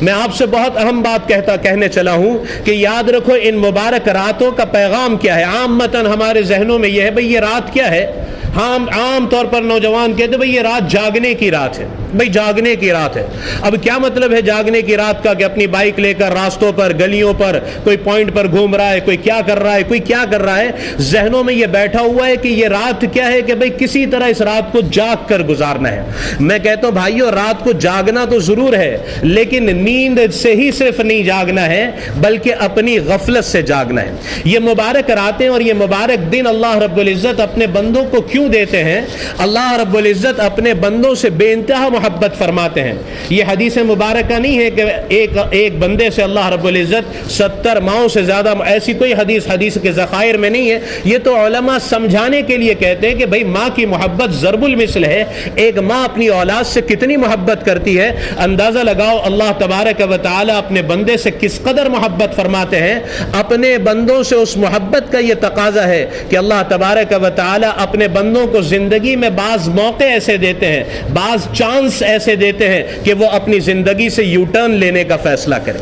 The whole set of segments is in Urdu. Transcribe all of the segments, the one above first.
میں آپ سے بہت اہم بات کہنے چلا ہوں کہ یاد رکھو ان مبارک راتوں کا پیغام کیا ہے۔ عامتاً ہمارے ذہنوں میں یہ ہے بھئی یہ رات کیا ہے؟ ہم عام طور پر نوجوان کہتے ہیں بھئی یہ رات جاگنے کی رات ہے، بھئی جاگنے کی رات ہے۔ اب کیا مطلب ہے جاگنے کی رات کا کہ اپنی بائک لے کر راستوں پر، گلیوں پر، کوئی پوائنٹ پر گھوم رہا ہے، کوئی کیا کر رہا ہے، کوئی کیا کر رہا ہے۔ ذہنوں میں یہ بیٹھا ہوا ہے کہ یہ رات کیا ہے کہ بھئی کسی طرح اس رات کو جاگ کر گزارنا ہے۔ میں کہتا ہوں بھائیو رات کو جاگنا تو ضرور ہے، لیکن نیند سے ہی صرف نہیں جاگنا ہے بلکہ اپنی غفلت سے جاگنا ہے۔ یہ مبارک راتیں اور یہ مبارک دن اللہ رب العزت اپنے بندوں کو کیوں دیتے ہیں؟ اللہ رب العزت اپنے بندوں سے بے انتہا محبت فرماتے ہیں۔ یہ حدیث مبارکہ نہیں ہے کہ ایک بندے سے اللہ رب العزت 70 ماؤں سے زیادہ، ایسی کوئی حدیث کے ذخائر میں نہیں ہے۔ یہ تو علماء سمجھانے کے لیے کہتے ہیں کہ بھئی ماں کی محبت ضرب المثل ہے۔ ایک ماں اپنی اولاد سے کتنی محبت کرتی ہے، اندازہ لگاؤ اللہ تبارک و تعالی اپنے بندے سے کس قدر محبت فرماتے ہیں۔ اپنے بندوں سے اس محبت کا یہ تقاضا ہے کہ اللہ تبارک و تعالی اپنے بندوں کو زندگی میں بعض موقع ایسے دیتے ہیں، بعض چانس ایسے دیتے ہیں کہ وہ اپنی زندگی سے یو ٹرن لینے کا فیصلہ کریں۔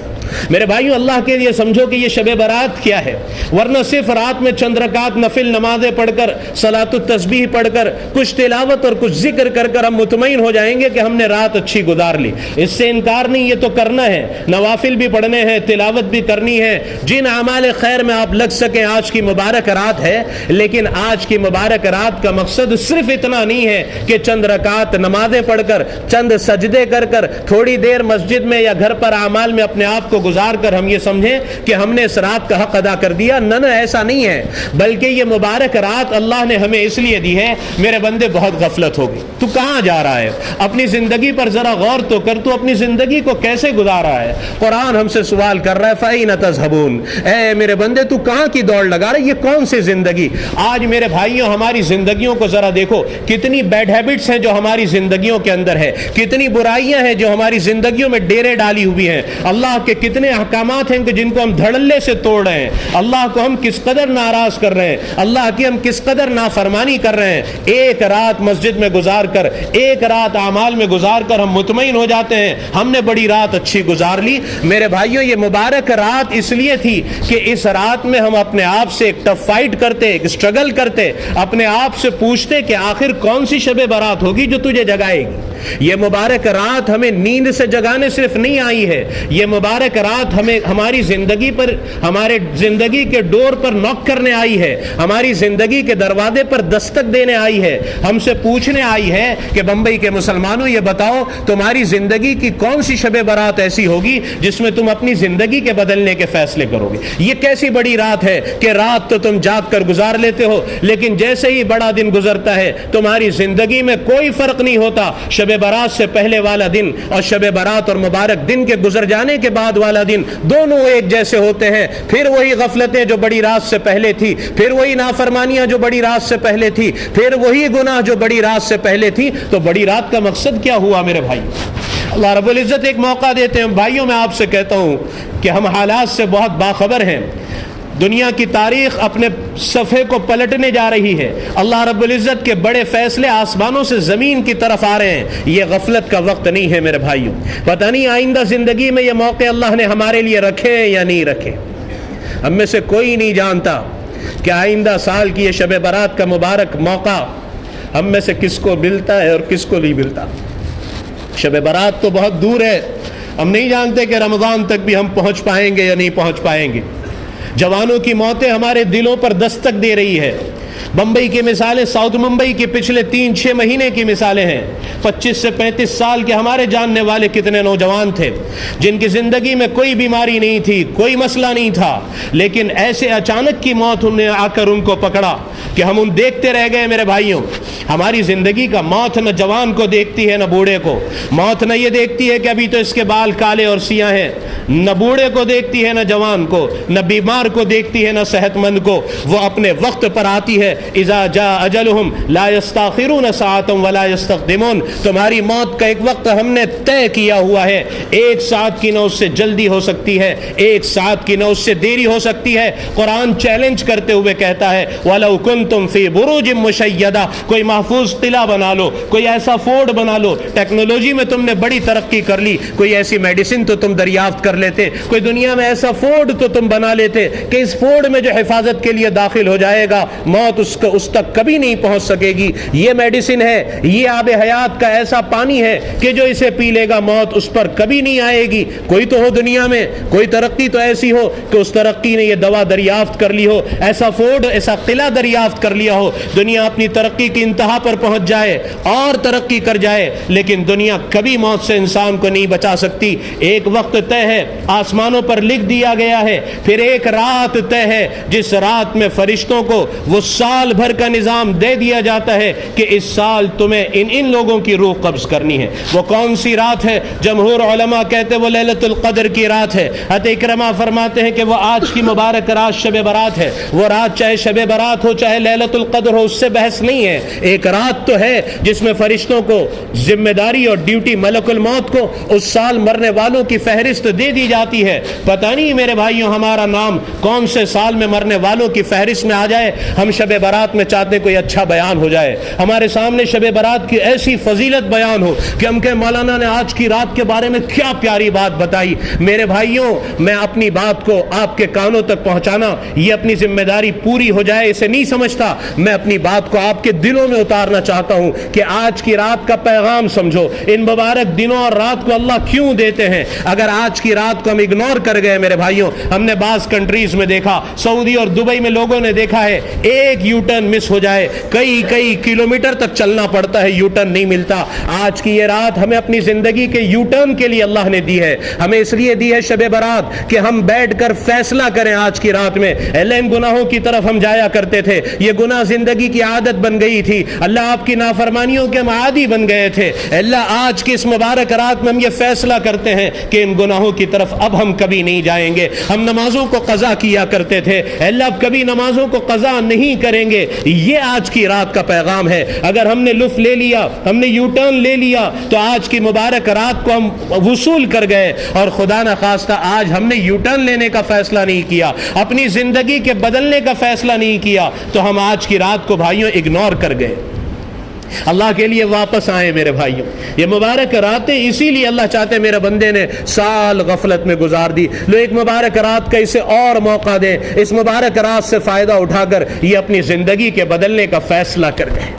میرے بھائیو اللہ کے لیے سمجھو کہ یہ شب برات کیا ہے، ورنہ صرف رات میں چند رکعت نفل نمازیں پڑھ کر، صلاۃ التسبیح پڑھ کر، کچھ تلاوت اور کچھ ذکر کر کر ہم مطمئن ہو جائیں گے کہ ہم نے رات اچھی گزار لی۔ اس سے انکار نہیں، یہ تو کرنا ہے، نوافل بھی پڑھنے ہیں، تلاوت بھی کرنی ہے، جن اعمال خیر میں آپ لگ سکیں۔ آج کی مبارک رات ہے، لیکن آج کی مبارک رات کا مقصد صرف اتنا نہیں ہے کہ چند رکعت نمازیں پڑھ کر، چند سجدے کر کر، تھوڑی دیر مسجد میں یا گھر پر اعمال میں اپنے آپ کو گزار کر ہم یہ سمجھیں کہ ہم نے اس رات کا حق ادا کر دیا۔ نہ ایسا نہیں ہے، بلکہ یہ مبارک رات اللہ نے ہمیں اس لیے دی ہے۔ میرے بندے بہت غفلت ہوگی، تو کہاں جا رہا ہے؟ اپنی زندگی پر ذرا غور تو کر، تو اپنی زندگی کو کیسے گزار رہا ہے؟ قرآن ہم سے سوال کر رہا ہے فَأَيْنَ تَذْهَبُونَ، اے میرے بندے تو کہاں کی دوڑ لگا رہے؟ یہ کون سی زندگی؟ آج میرے بھائیوں ہماری زندگیوں کو ذرا دیکھو، کتنی بیڈ ہیبٹس ہیں جو ہماری زندگیوں کے اندر ہے، کتنی برائیاں ہیں جو ہماری زندگیوں میں ڈیرے ڈالی ہوئی ہیں، اللہ کے کتنے احکامات ہیں کہ جن کو ہم دھڑلے سے توڑ رہے ہیں، اللہ کو ہم کس قدر ناراض کر رہے ہیں، اللہ کی ہم کس قدر نافرمانی کر رہے ہیں۔ ایک رات مسجد میں گزار کر، ایک رات اعمال میں گزار کر ہم مطمئن ہو جاتے ہیں ہم نے بڑی رات اچھی گزار لی۔ میرے بھائیوں یہ مبارک رات اس لیے تھی کہ اس رات میں ہم اپنے آپ سے ایک ٹف فائٹ کرتے، ایک اسٹرگل کرتے، اپنے آپ سے پوچھتے کہ آخر کون سی شب برات ہوگی جو تجھے جگائے گی۔ یہ مبارک رات ہمیں نیند سے جگانے صرف نہیں آئی ہے، یہ مبارک رات ہمیں ہماری زندگی پر، ہمارے زندگی کے ڈور پر نوک کرنے آئی ہے، ہماری زندگی کے دروازے پر دستک دینے آئی ہے، ہم سے پوچھنے آئی ہے کہ بمبئی کے مسلمانوں یہ بتاؤ تمہاری زندگی کی کون سی شب برات ایسی ہوگی جس میں تم اپنی زندگی کے بدلنے کے فیصلے کرو گے۔ یہ کیسی بڑی رات ہے کہ رات تو تم جاگ کر گزار لیتے ہو، لیکن جیسے ہی بڑا دن گزرتا ہے تمہاری زندگی میں کوئی فرق نہیں ہوتا۔ شب برات سے پہلے والا دن اور شب برات اور مبارک دن کے گزر جانے کے بعد والا دن دونوں ایک جیسے ہوتے ہیں۔ پھر وہی غفلتیں جو بڑی رات سے پہلے تھی، پھر وہی نافرمانیاں جو بڑی رات سے پہلے تھی، پھر وہی گناہ جو بڑی رات سے پہلے تھی۔ تو بڑی رات کا مقصد کیا ہوا میرے بھائی؟ اللہ رب العزت ایک موقع دیتے ہیں۔ بھائیوں میں آپ سے کہتا ہوں کہ ہم حالات سے بہت باخبر ہیں، دنیا کی تاریخ اپنے صفحے کو پلٹنے جا رہی ہے، اللہ رب العزت کے بڑے فیصلے آسمانوں سے زمین کی طرف آ رہے ہیں۔ یہ غفلت کا وقت نہیں ہے میرے بھائیوں۔ پتہ نہیں آئندہ زندگی میں یہ موقع اللہ نے ہمارے لیے رکھے یا نہیں رکھے۔ ہم میں سے کوئی نہیں جانتا کہ آئندہ سال کی یہ شب برات کا مبارک موقع ہم میں سے کس کو ملتا ہے اور کس کو نہیں ملتا۔ شب برات تو بہت دور ہے، ہم نہیں جانتے کہ رمضان تک بھی ہم پہنچ پائیں گے یا نہیں پہنچ پائیں گے۔ جوانوں کی موتیں ہمارے دلوں پر دستک دے رہی ہے۔ بمبئی کی مثالیں، ساؤتھ ممبئی کے پچھلے 3-6 مہینے کی مثالیں ہیں۔ 25 سے 35 سال کے ہمارے جاننے والے کتنے نوجوان تھے جن کی زندگی میں کوئی بیماری نہیں تھی، کوئی مسئلہ نہیں تھا، لیکن ایسے اچانک کی موت نے آ کر ان کو پکڑا کہ ہم ان دیکھتے رہ گئے۔ میرے بھائیوں ہماری زندگی کا موت نہ جوان کو دیکھتی ہے نہ بوڑھے کو، موت نہ یہ دیکھتی ہے کہ ابھی تو اس کے بال کالے اور سیاہ ہیں، نہ بوڑھے کو دیکھتی ہے نہ جوان کو، نہ بیمار کو دیکھتی ہے نہ صحت مند کو۔ وہ اپنے وقت پر آتی ہے ہے اذا جاء اجلہم لا یستاخرون ساعۃ ولا یستقدمون، تمہاری موت کا ایک وقت ہم نے طے کیا ہوا ہے، 1 ساعت کی نہ اس سے جلدی ہو سکتی ہے، 1 ساعت کی نہ اس سے دیری ہو سکتی ہے۔ قرآن چیلنج کرتے ہوئے کہتا ہے وَلَوْ كُنْتُمْ فِي بُرُوجٍ مُشَيَّدَةٍ، کوئی محفوظ قلعہ بنا لو، کوئی ایسا فورٹ بنا لو، ٹیکنالوجی میں تم نے بڑی ترقی کر لی، کوئی ایسی میڈیسن تو تم دریافت کر لیتے، کوئی دنیا میں ایسا فورٹ تو تم بنا لیتے کہ اس فورٹ میں جو حفاظت کے لیے داخل ہو جائے گا موت اس تک کبھی نہیں پہنچ سکے گی۔ یہ میڈیسن ہے، یہ آب حیات کا ایسا پانی ہے کہ جو اسے پی لے گا موت اس پر کبھی نہیں آئے گی۔ کوئی تو ہو دنیا میں، کوئی ترقی تو ایسی ہو کہ اس ترقی نے یہ دوا دریافت کر لی ہو، ایسا فورٹ، ایسا قلعہ دریافت کر لیا ہو، دنیا اپنی ترقی کی انتہا پر پہنچ جائے اور ترقی کر جائے، لیکن دنیا کبھی موت سے انسان کو نہیں بچا سکتی۔ ایک وقت طے ہے، آسمانوں پر لکھ دیا گیا ہے، پھر ایک رات طے ہے جس رات میں فرشتوں کو وہ سال بھر کا نظام دے دیا جاتا ہے کہ اس سال تمہیں ان لوگوں کی روح قبض کرنی ہے۔ وہ کون سی رات ہے؟ جمہور علماء کہتے وہ لیلۃ القدر کی رات ہے۔ حضرت اکرمہ فرماتے ہیں کہ وہ آج کی مبارک رات شب برات ہے۔ وہ رات چاہے شب برات ہو چاہے لیلۃ القدر ہو، اس سے بحث نہیں ہے، ایک رات تو ہے جس میں فرشتوں کو ذمہ داری اور ڈیوٹی ملک الموت کو اس سال مرنے والوں کی فہرست دے دی جاتی ہے۔ پتہ نہیں میرے بھائیوں ہمارا نام کون سے سال میں مرنے والوں کی فہرست میں آ جائے۔ ہم شب برات میں چاہتے کوئی اچھا بیان ہو جائے، ہمارے سامنے شب برات کی ایسی فضیلت بیان ہو کہ ہم کہ مولانا نے آج کی رات کے بارے میں کیا پیاری بات بتائی۔ میرے بھائیوں، میں اپنی بات کو آپ کے کانوں تک پہنچانا یہ اپنی ذمہ داری پوری ہو جائے اسے نہیں سمجھتا، میں اپنی بات کو آپ کے دلوں میں اتارنا چاہتا ہوں کہ آج کی رات کا پیغام سمجھو۔ ان مبارک دنوں اور رات کو اللہ کیوں دیتے ہیں؟ اگر آج کی رات کو ہم اگنور کر گئے میرے بھائیوں، ہم نے بعض کنٹریز میں دیکھا، سعودی اور دبئی میں لوگوں نے دیکھا ہے، ایک یو ٹرن مس ہو جائے کئی کلومیٹر تک چلنا پڑتا ہے، یو ٹرن نہیں ملتا۔ آج کی یہ رات ہمیں اپنی زندگی کے یو ٹرن کے لیے اللہ نے دی ہے، ہمیں اس لیے دی ہے شب برات کہ ہم بیٹھ کر فیصلہ کریں آج کی رات میں۔ اللہ ان گناہوں کی طرف ہم جایا کرتے تھے، یہ گناہ زندگی کی عادت بن گئی تھی، اللہ آپ کی نافرمانیوں کے ہم عادی بن گئے تھے۔ اللہ آج کی اس مبارک رات میں ہم یہ فیصلہ کرتے ہیں کہ ان گناہوں کی طرف اب ہم کبھی نہیں جائیں گے۔ ہم نمازوں کو قضا کیا کرتے تھے، اللہ اب کبھی نمازوں کو قضا نہیں کریں گے۔ یہ آج کی رات کا پیغام ہے۔ اگر ہم نے لف لے لیا، ہم نے یو ٹرن لے لیا، تو آج کی مبارک رات کو ہم وصول کر گئے، اور خدا نخواستہ آج ہم نے یو ٹرن لینے کا فیصلہ نہیں کیا، اپنی زندگی کے بدلنے کا فیصلہ نہیں کیا، تو ہم آج کی رات کو بھائیوں اگنور کر گئے۔ اللہ کے لیے واپس آئیں میرے بھائیوں، یہ مبارک راتیں اسی لیے اللہ چاہتے میرے بندے نے سال غفلت میں گزار دی، لو ایک مبارک رات کا اسے اور موقع دیں، اس مبارک رات سے فائدہ اٹھا کر یہ اپنی زندگی کے بدلنے کا فیصلہ کر دیں۔